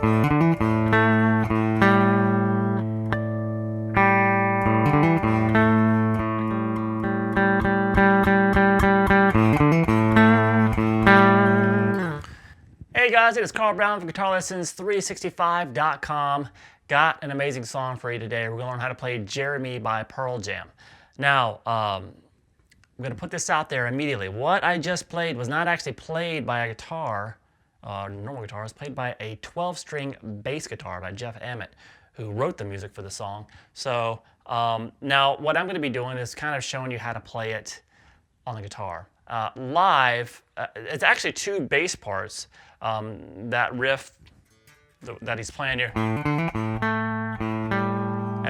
Hey guys, it is Carl Brown from guitarlessons365.com. Got an amazing song for you today. We're going to learn how to play Jeremy by Pearl Jam. Now, I'm going to put this out there immediately. What I just played was not actually played by a guitar, normal guitar. It was played by a 12-string bass guitar by Jeff Emmett, who wrote the music for the song. So now what I'm going to be doing is kind of showing you how to play it on the guitar. Live, it's actually two bass parts. That riff that he's playing here, and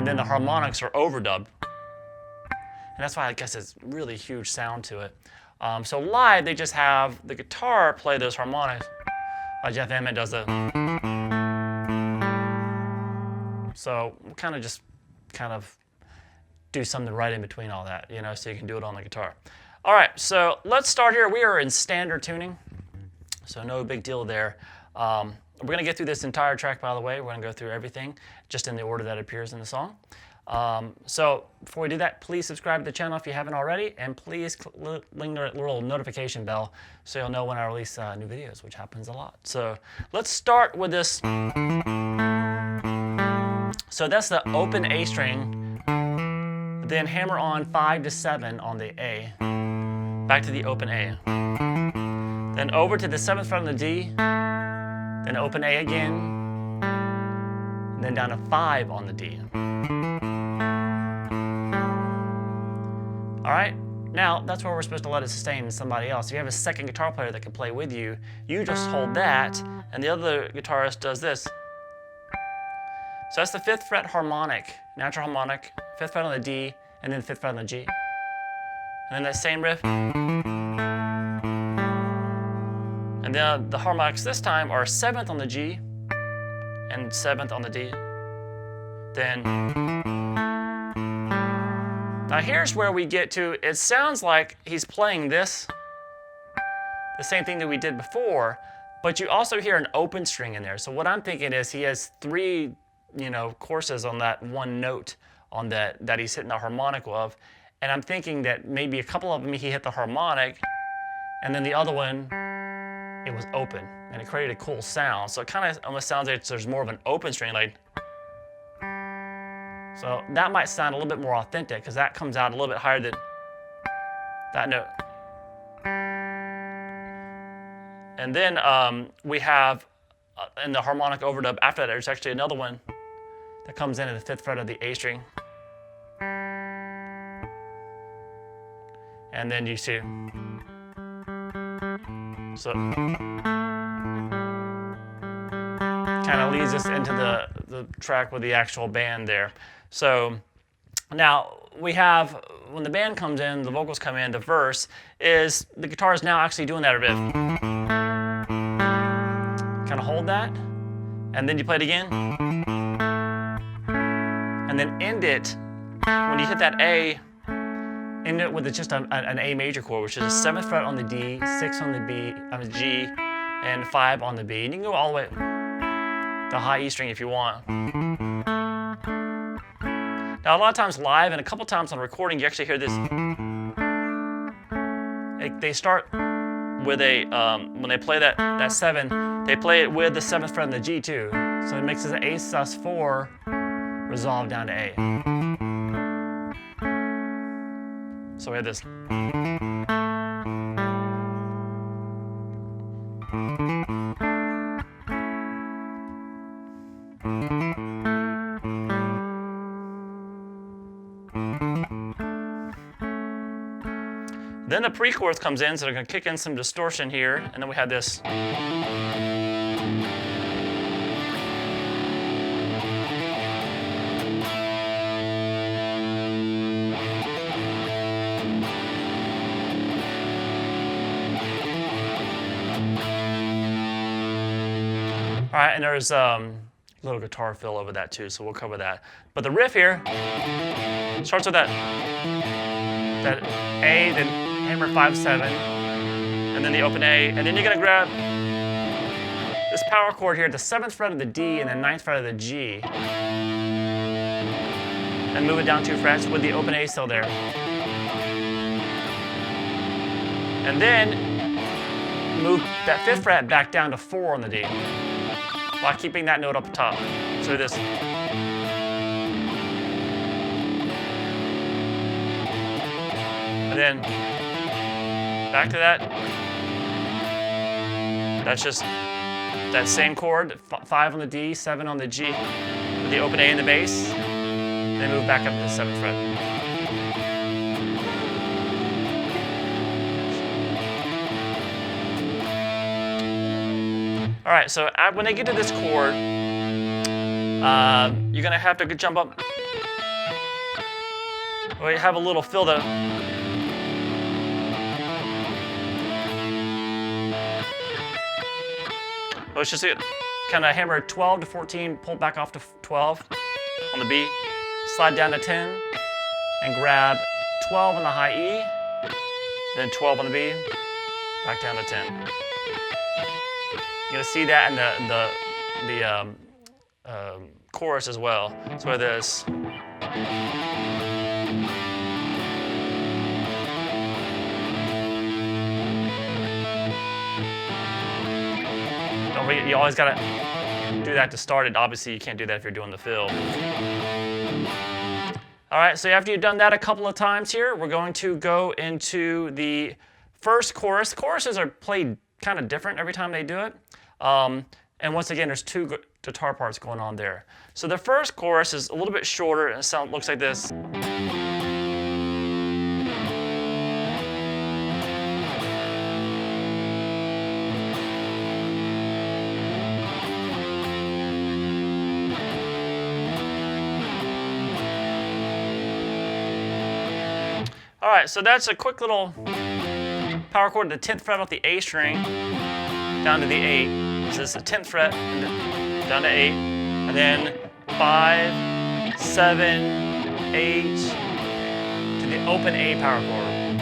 then the harmonics are overdubbed, and that's why I guess it's really huge sound to it. So live, they just have the guitar play those harmonics, like Jeff Emmett does it. So we'll kind of do something right in between all that, you know, so you can do it on the guitar. All right, so let's start here. We are in standard tuning. So no big deal there. We're going to get through this entire track, by the way. We're going to go through everything just in the order that appears in the song. So before we do that, please subscribe to the channel if you haven't already, and please ring the little notification bell so you'll know when I release new videos, which happens a lot. So let's start with this. So that's the open A string, then hammer on 5 to 7 on the A, back to the open A. Then over to the 7th fret on the D, then open A again, and then down to 5 on the D. All right, now that's where we're supposed to let it sustain somebody else. If you have a second guitar player that can play with you, you just hold that, and the other guitarist does this. So that's the 5th fret harmonic, natural harmonic, 5th fret on the D, and then 5th fret on the G. And then that same riff. And then the harmonics this time are 7th on the G and 7th on the D. Then, now here's where we get to, it sounds like he's playing this, the same thing that we did before, but you also hear an open string in there. So what I'm thinking is he has 3, courses on that one note on that he's hitting the harmonic of, and I'm thinking that maybe a couple of them he hit the harmonic, and then the other one, it was open, and it created a cool sound. So it kind of almost sounds like there's more of an open string, like. So that might sound a little bit more authentic, because that comes out a little bit higher than that note. And then we have, in the harmonic overdub after that, there's actually another one that comes in at the 5th fret of the A string. And then you see, so kind of leads us into the track with the actual band there. So now we have, when the band comes in, the vocals come in, the verse is, the guitar is now actually doing that riff. Kind of hold that, and then you play it again. And then end it, when you hit that A, end it with just an A major chord, which is a 7th fret on the D, 6 on the G, and 5 on the B. And you can go all the way to high E string if you want. Now a lot of times live and a couple times on recording, you actually hear this. They start with a, when they play that 7, they play it with the 7th fret on the G too. So it makes it an A sus4 resolved down to A. So we have this. Then the pre-chorus comes in, so they're going to kick in some distortion here, and then we have this. All right, and there's a little guitar fill over that too, so we'll cover that. But the riff here starts with that A, then hammer 5/7, and then the open A, and then you're gonna grab this power chord here, the 7th fret of the D and the 9th fret of the G. And move it down 2 frets with the open A still there. And then move that 5th fret back down to 4 on the D while keeping that note up top. So this. And then back to that. That's just that same chord, 5 on the D, 7 on the G, with the open A in the bass. Then move back up to the 7th fret. All right, so when they get to this chord, you're gonna have to jump up. Well, you have a little fill to. Well, it's just kind of hammer 12 to 14, pull back off to 12 on the B, slide down to 10, and grab 12 on the high E, then 12 on the B, back down to 10. You're gonna see that in the chorus as well. So where this. Don't forget, you always gotta do that to start it. Obviously, you can't do that if you're doing the fill. All right, so after you've done that a couple of times here, we're going to go into the first chorus. Choruses are played kind of different every time they do it. And once again, there's 2 guitar parts going on there. So the first chorus is a little bit shorter and it looks like this. All right, so that's a quick little power chord, the 10th fret off the A string, down to the 8. So this is the 10th fret, and down to 8, and then 5, 7, 8, to the open A power chord.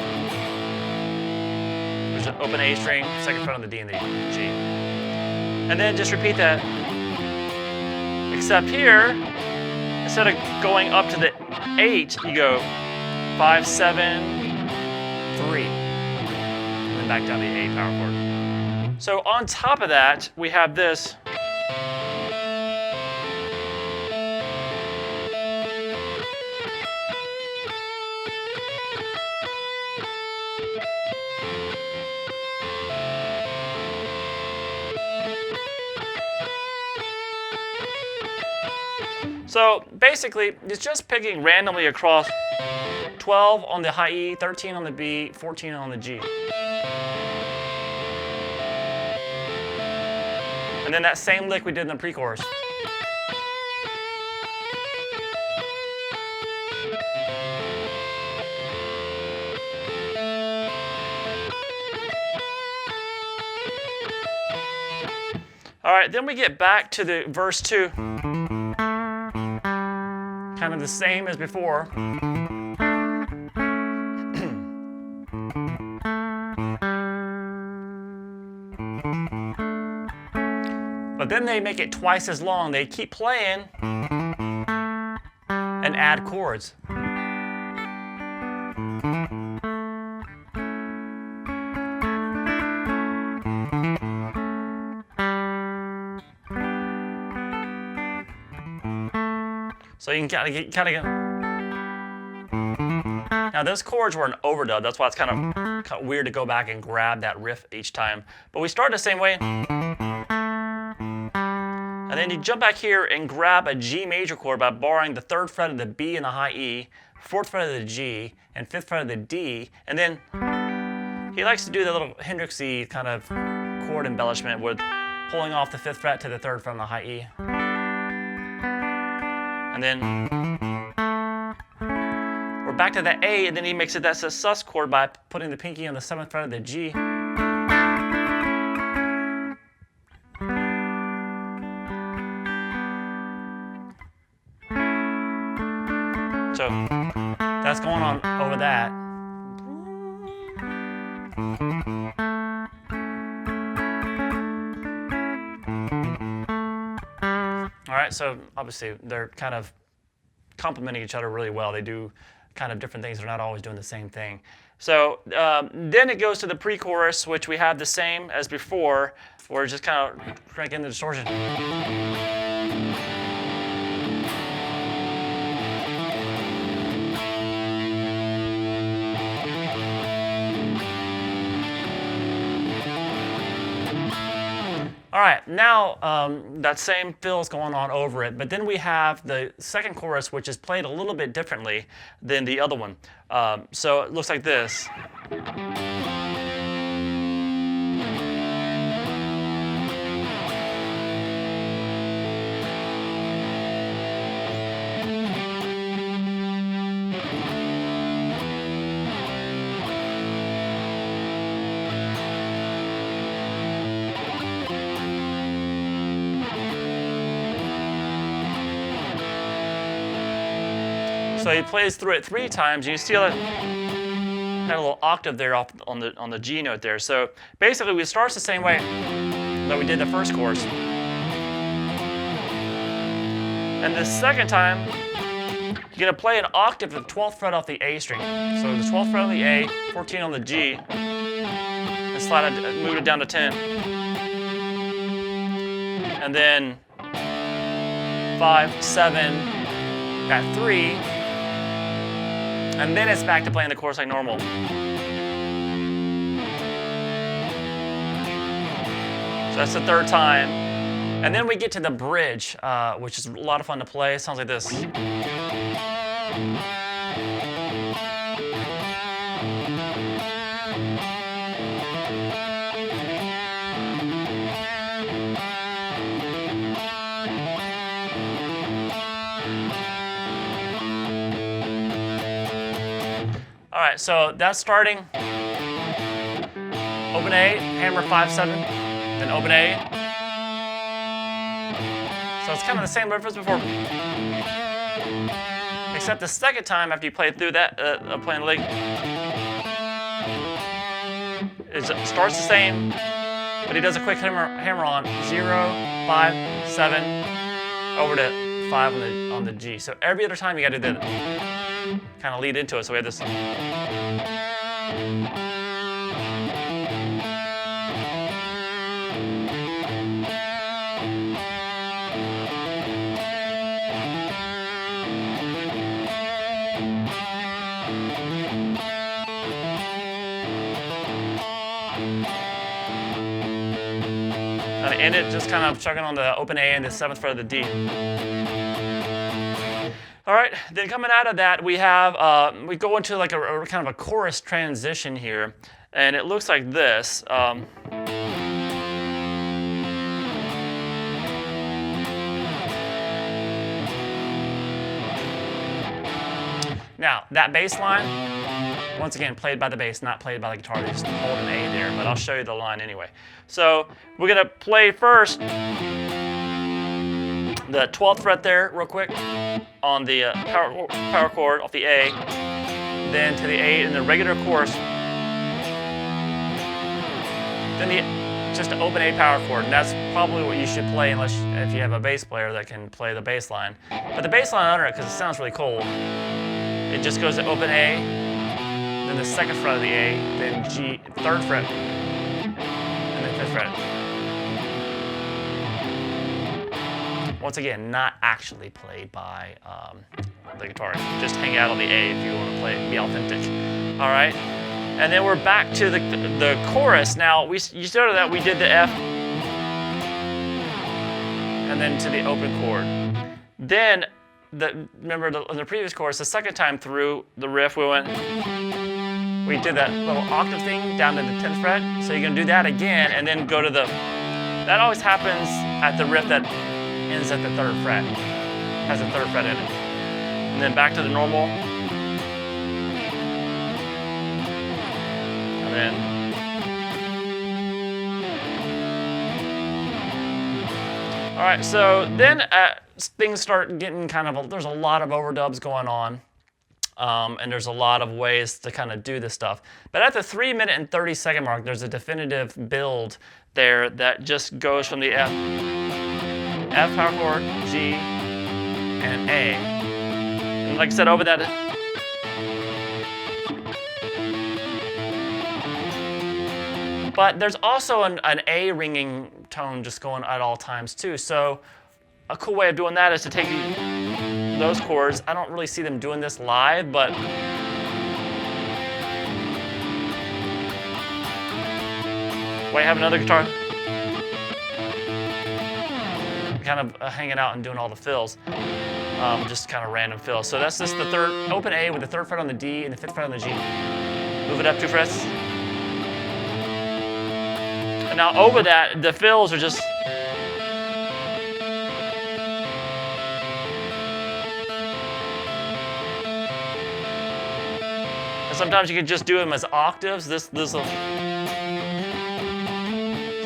There's an open A string, 2nd fret on the D and the G. And then just repeat that. Except here, instead of going up to the 8, you go 5, 7, 3, and then back down to the A power chord. So on top of that, we have this. So basically, it's just picking randomly across 12 on the high E, 13 on the B, 14 on the G. And then that same lick we did in the pre-chorus. All right, then we get back to the verse 2. Kind of the same as before. But then they make it twice as long. They keep playing and add chords. So you can kind of get. Now those chords were an overdub. That's why it's kind of weird to go back and grab that riff each time. But we start the same way. And then you jump back here and grab a G major chord by borrowing the 3rd fret of the B and the high E, 4th fret of the G, and 5th fret of the D. And then he likes to do the little Hendrixy kind of chord embellishment with pulling off the 5th fret to the 3rd fret on the high E. And then we're back to the A, and then he makes it that's a sus chord by putting the pinky on the 7th fret of the G. So that's going on over that. All right, so obviously they're kind of complementing each other really well. They do kind of different things. They're not always doing the same thing. So then it goes to the pre-chorus, which we have the same as before. We're just kind of cranking the distortion. All right, now that same fill's going on over it, but then we have the second chorus, which is played a little bit differently than the other one. So it looks like this. So he plays through it 3 times, and you see that had a little octave there off on the G note there. So basically, we start the same way that we did the first chorus. And the second time, you're gonna play an octave of the 12th fret off the A string. So the 12th fret on the A, 14 on the G, and slide it, move it down to 10. And then 5, 7, got 3. And then it's back to playing the chorus like normal. So that's the 3rd time. And then we get to the bridge, which is a lot of fun to play. It sounds like this. All right, so that's starting open A, hammer 5/7, then open A. So it's kind of the same riff as before, except the second time after you play through that, playing the lick, it starts the same, but he does a quick hammer on 0, 5, 7, over to 5 on the G. So every other time you got to do that. Kind of lead into it, so we have this. And end it just kind of chugging on the open A and the 7th fret of the D. All right, then coming out of that, we have, we go into like a kind of a chorus transition here, and it looks like this. Now, that bass line, once again, played by the bass, not played by the guitar. They just hold an A there, but I'll show you the line anyway. So we're gonna play first the 12th fret there real quick on the power chord off the A, then to the A in the regular chorus, then just an open A power chord, and that's probably what you should play unless if you have a bass player that can play the bass line. But the bass line under it, because it sounds really cold, it just goes to open A, then the 2nd fret of the A, then G, 3rd fret, and then 5th fret. Once again, not actually played by the guitarist. Just hang out on the A if you want to play it, be authentic. All right, and then we're back to the chorus. Now you started that we did the F, and then to the open chord. Then remember in the previous chorus, the second time through the riff, we did that little octave thing down to the 10th fret. So you're gonna do that again, and then go to the. That always happens at the riff that ends at the 3rd fret, has a 3rd fret in it. And then back to the normal. And then. All right, so then things start getting kind of, there's a lot of overdubs going on. And there's a lot of ways to kind of do this stuff. But at the 3-minute and 30-second mark, there's a definitive build there that just goes from the F F power chord, G, and A. And like I said, over that. But there's also an A ringing tone just going at all times too. So a cool way of doing that is to take those chords. I don't really see them doing this live, but wait, have another guitar. Kind of hanging out and doing all the fills, just kind of random fills. So that's just the third, open A with the third fret on the D and the fifth fret on the G. Move it up 2 frets. And now over that, the fills are just. And sometimes you can just do them as octaves. They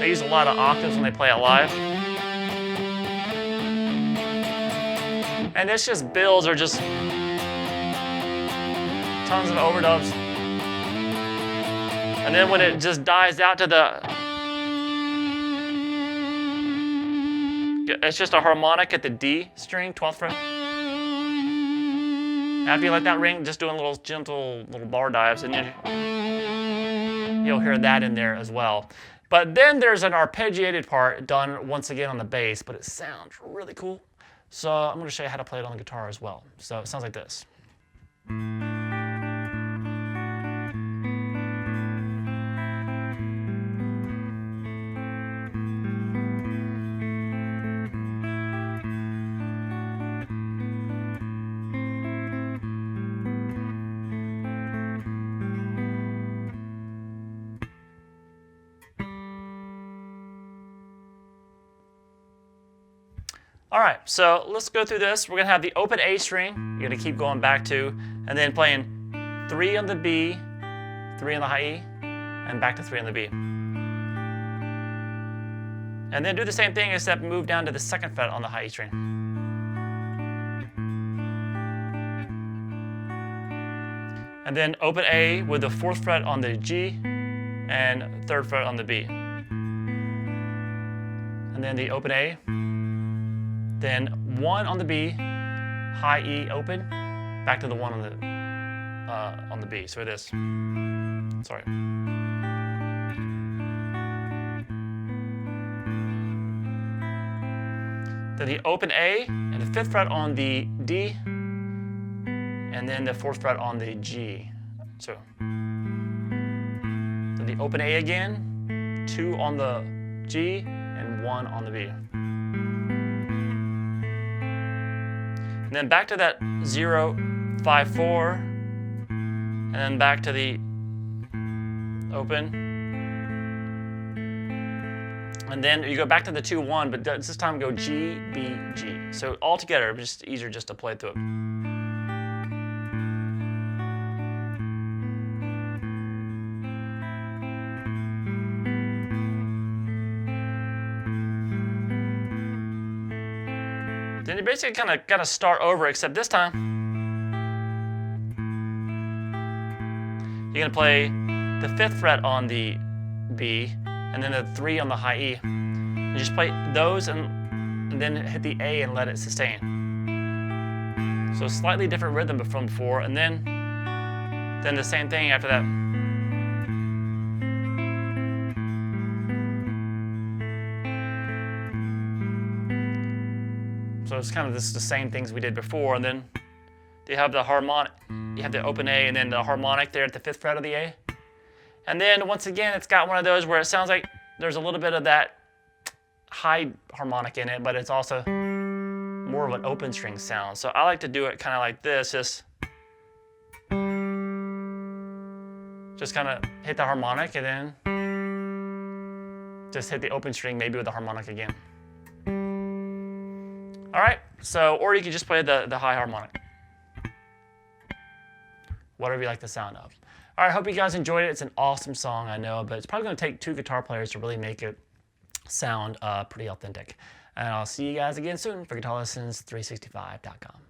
use a lot of octaves when they play it live. And this just builds, or just tons of overdubs. And then when it just dies out to it's just a harmonic at the D string, 12th fret. After you let that ring, just doing little gentle little bar dives, and you'll hear that in there as well. But then there's an arpeggiated part done once again on the bass, but it sounds really cool. So I'm going to show you how to play it on the guitar as well. So it sounds like this. All right, so let's go through this. We're gonna have the open A string, you're gonna keep going back to, and then playing 3 on the B, 3 on the high E, and back to 3 on the B. And then do the same thing except move down to the 2nd fret on the high E string. And then open A with the 4th fret on the G and 3rd fret on the B. And then the open A. Then 1 on the B, high E open, back to the 1 on the B. So it is. Sorry. Then the open A and the 5th fret on the D, and then the 4th fret on the G. So then the open A again, 2 on the G, and 1 on the B. And then back to that 0, 5, 4, and then back to the open. And then you go back to the 2, 1, but this time go G, B, G. So all together, just easier just to play through it. Then you basically kind of got to start over, except this time you're going to play the 5th fret on the B and then the 3 on the high E. You just play those and then hit the A and let it sustain. So slightly different rhythm from before, and then the same thing after that. So it's kind of the same things we did before, and then you have the harmonic. You have the open A and then the harmonic there at the 5th fret of the A. And then once again, it's got one of those where it sounds like there's a little bit of that high harmonic in it, but it's also more of an open string sound. So I like to do it kind of like this, just kind of hit the harmonic and then just hit the open string maybe with the harmonic again. All right, so, or you can just play the high harmonic. Whatever you like the sound of. All right, hope you guys enjoyed it. It's an awesome song, I know, but it's probably gonna take 2 guitar players to really make it sound pretty authentic. And I'll see you guys again soon for GuitarLessons365.com.